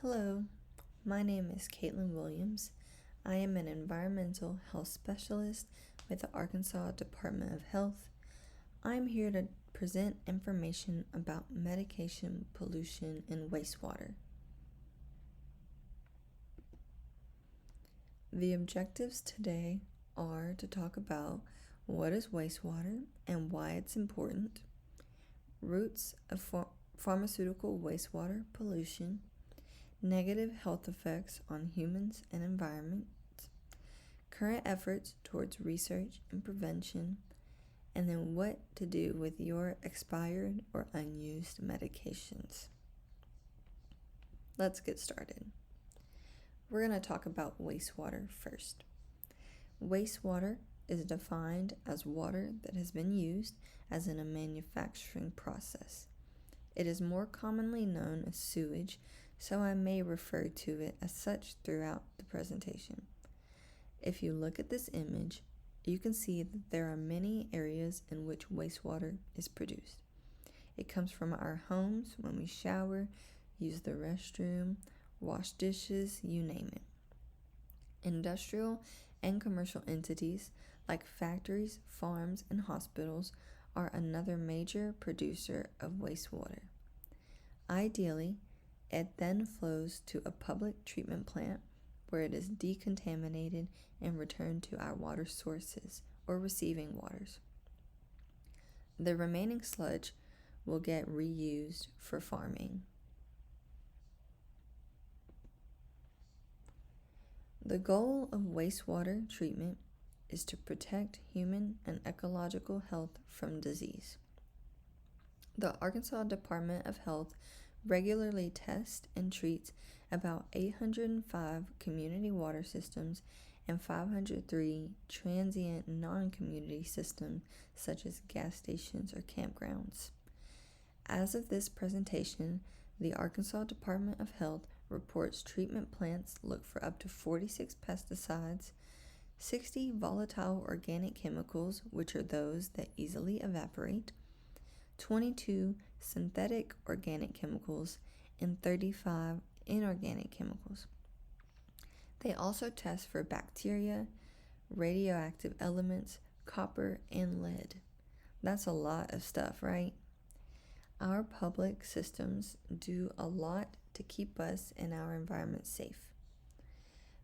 Hello, my name is Caitlin Williams. I am an environmental health specialist with the Arkansas Department of Health. I'm here to present information about medication pollution in wastewater. The objectives today are to talk about what is wastewater and why it's important, roots of pharmaceutical wastewater pollution, negative health effects on humans and environment, current efforts towards research and prevention, and then what to do with your expired or unused medications. Let's get started. We're going to talk about wastewater first. Wastewater is defined as water that has been used as in a manufacturing process. It is more commonly known as sewage, so I may refer to it as such throughout the presentation. If you look at this image, you can see that there are many areas in which wastewater is produced. It comes from our homes when we shower, use the restroom, wash dishes, you name it. Industrial and commercial entities like factories, farms, and hospitals are another major producer of wastewater. Ideally, it then flows to a public treatment plant where it is decontaminated and returned to our water sources or receiving waters. The remaining sludge will get reused for farming. The goal of wastewater treatment is to protect human and ecological health from disease. The Arkansas Department of Health regularly tests and treats about 805 community water systems and 503 transient non-community systems such as gas stations or campgrounds. As of this presentation, the Arkansas Department of Health reports treatment plants look for up to 46 pesticides, 60 volatile organic chemicals, which are those that easily evaporate, 22 synthetic organic chemicals, and 35 inorganic chemicals. They also test for bacteria, radioactive elements, copper, and lead. That's a lot of stuff, right? Our public systems do a lot to keep us and our environment safe.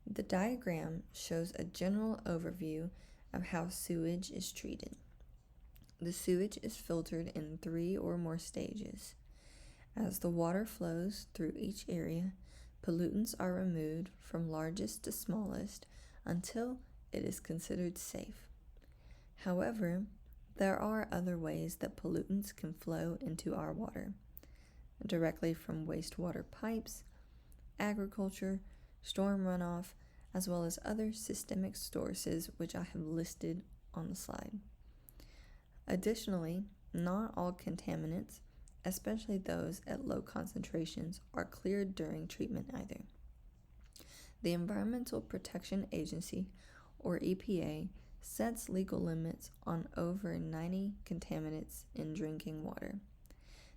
The diagram shows a general overview of how sewage is treated. The sewage is filtered in 3 or more stages. As the water flows through each area, pollutants are removed from largest to smallest until it is considered safe. However, there are other ways that pollutants can flow into our water, directly from wastewater pipes, agriculture, storm runoff, as well as other systemic sources which I have listed on the slide. Additionally, not all contaminants, especially those at low concentrations, are cleared during treatment either. The Environmental Protection Agency, or EPA, sets legal limits on over 90 contaminants in drinking water.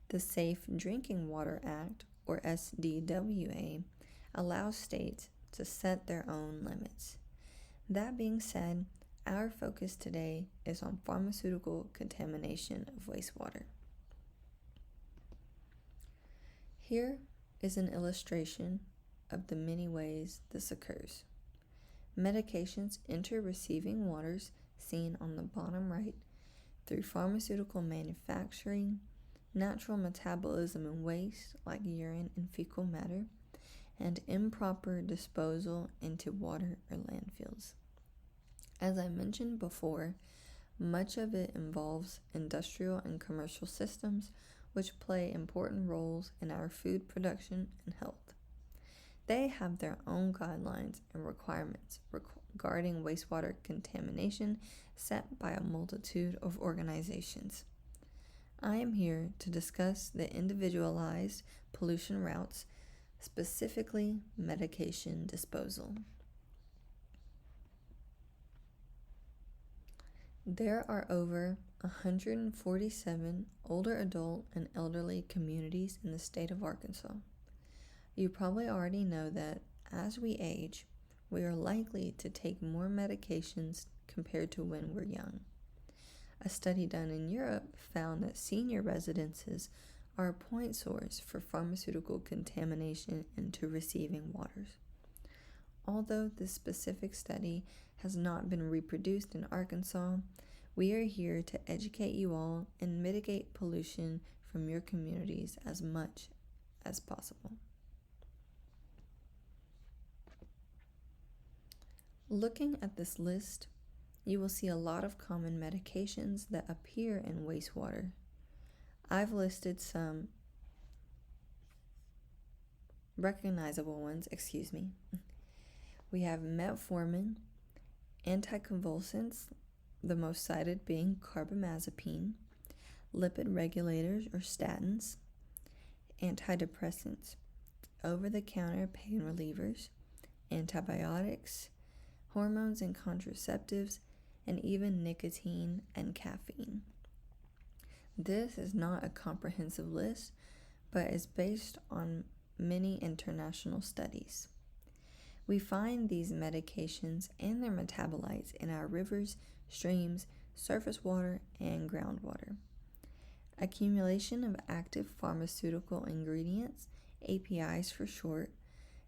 The Safe Drinking Water Act, or SDWA, allows states to set their own limits. That being said, our focus today is on pharmaceutical contamination of wastewater. Here is an illustration of the many ways this occurs. Medications enter receiving waters, seen on the bottom right, through pharmaceutical manufacturing, natural metabolism and waste like urine and fecal matter, and improper disposal into water or landfills. As I mentioned before, much of it involves industrial and commercial systems which play important roles in our food production and health. They have their own guidelines and requirements regarding wastewater contamination set by a multitude of organizations. I am here to discuss the individualized pollution routes, specifically medication disposal. There are over 147 older adult and elderly communities in the state of Arkansas. You probably already know that as we age, we are likely to take more medications compared to when we're young. A study done in Europe found that senior residences are a point source for pharmaceutical contamination into receiving waters. Although this specific study has not been reproduced in Arkansas, we are here to educate you all and mitigate pollution from your communities as much as possible. Looking at this list, you will see a lot of common medications that appear in wastewater. I've listed some recognizable ones, We have metformin, anticonvulsants, the most cited being carbamazepine, lipid regulators or statins, antidepressants, over-the-counter pain relievers, antibiotics, hormones and contraceptives, and even nicotine and caffeine. This is not a comprehensive list, but is based on many international studies. We find these medications and their metabolites in our rivers, streams, surface water, and groundwater. Accumulation of active pharmaceutical ingredients, APIs for short,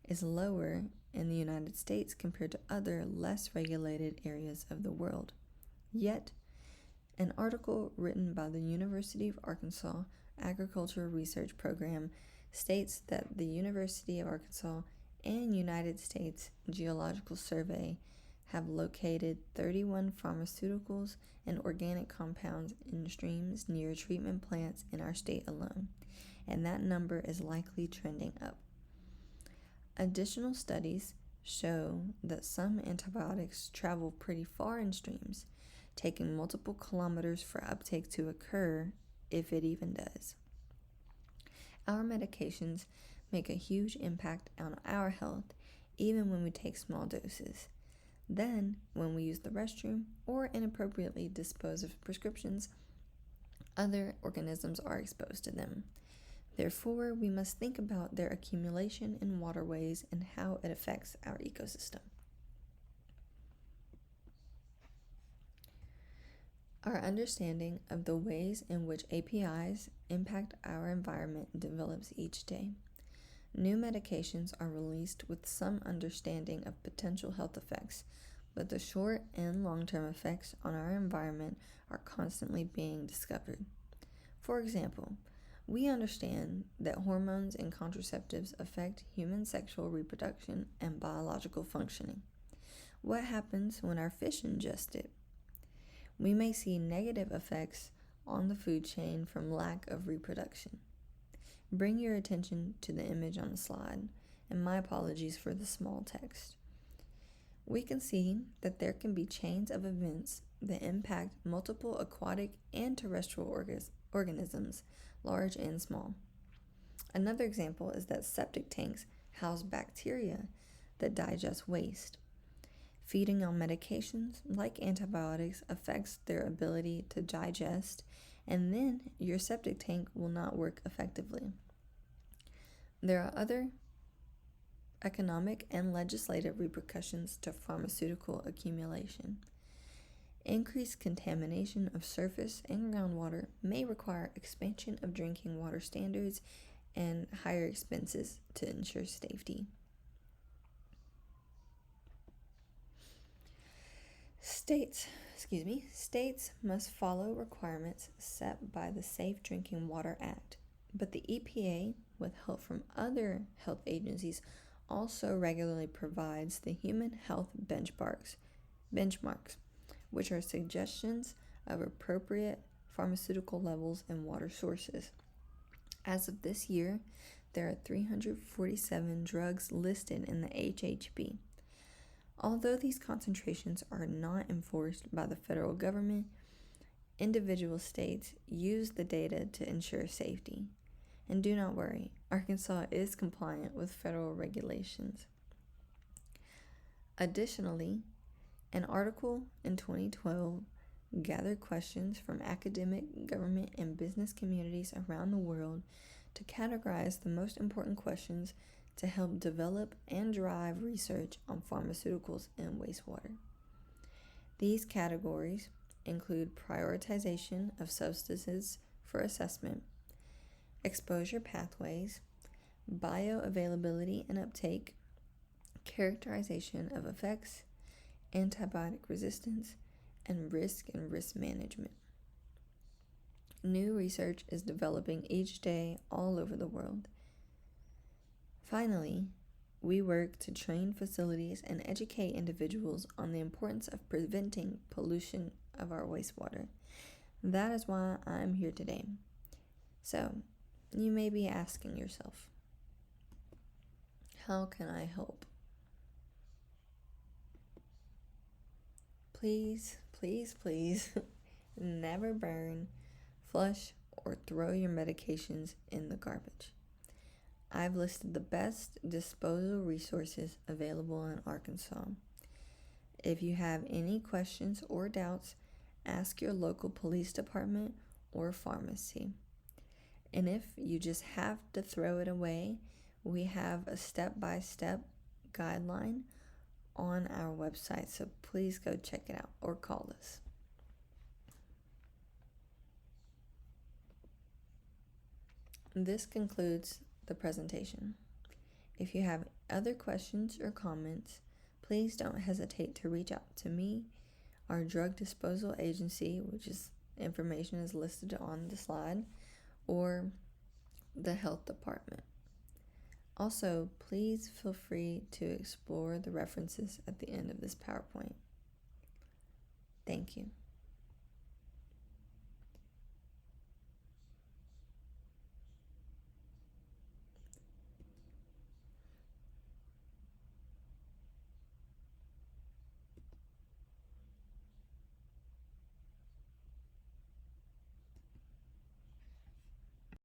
is lower in the United States compared to other less regulated areas of the world. Yet, an article written by the University of Arkansas Agricultural Research Program states that the University of Arkansas and United States Geological Survey have located 31 pharmaceuticals and organic compounds in streams near treatment plants in our state alone, and that number is likely trending up. Additional studies show that some antibiotics travel pretty far in streams, taking multiple kilometers for uptake to occur, if it even does. Our medications make a huge impact on our health, even when we take small doses. Then, when we use the restroom or inappropriately dispose of prescriptions, other organisms are exposed to them. Therefore, we must think about their accumulation in waterways and how it affects our ecosystem. Our understanding of the ways in which APIs impact our environment develops each day. New medications are released with some understanding of potential health effects, but the short and long-term effects on our environment are constantly being discovered. For example, we understand that hormones and contraceptives affect human sexual reproduction and biological functioning. What happens when our fish ingest it? We may see negative effects on the food chain from lack of reproduction. Bring your attention to the image on the slide, and my apologies for the small text. We can see that there can be chains of events that impact multiple aquatic and terrestrial organisms, large and small. Another example is that septic tanks house bacteria that digest waste. Feeding on medications like antibiotics affects their ability to digest, and then your septic tank will not work effectively. There are other economic and legislative repercussions to pharmaceutical accumulation. Increased contamination of surface and groundwater may require expansion of drinking water standards and higher expenses to ensure safety. States must follow requirements set by the Safe Drinking Water Act, but the EPA, with help from other health agencies, also regularly provides the human health benchmarks, which are suggestions of appropriate pharmaceutical levels in water sources. As of this year, there are 347 drugs listed in the HHB. Although these concentrations are not enforced by the federal government, individual states use the data to ensure safety. And do not worry, Arkansas is compliant with federal regulations. Additionally, an article in 2012 gathered questions from academic, government, and business communities around the world to categorize the most important questions to help develop and drive research on pharmaceuticals and wastewater. These categories include prioritization of substances for assessment, exposure pathways, bioavailability and uptake, characterization of effects, antibiotic resistance, and risk management. New research is developing each day all over the world. Finally, we work to train facilities and educate individuals on the importance of preventing pollution of our wastewater. That is why I'm here today. So, you may be asking yourself, how can I help? Please, please, please, never burn, flush, or throw your medications in the garbage. I've listed the best disposal resources available in Arkansas. If you have any questions or doubts, ask your local police department or pharmacy. And if you just have to throw it away, we have a step-by-step guideline on our website, so please go check it out or call us. This concludes the presentation. If you have other questions or comments, please don't hesitate to reach out to me, our drug disposal agency, which is information is listed on the slide, or the health department. Also, please feel free to explore the references at the end of this PowerPoint. Thank you.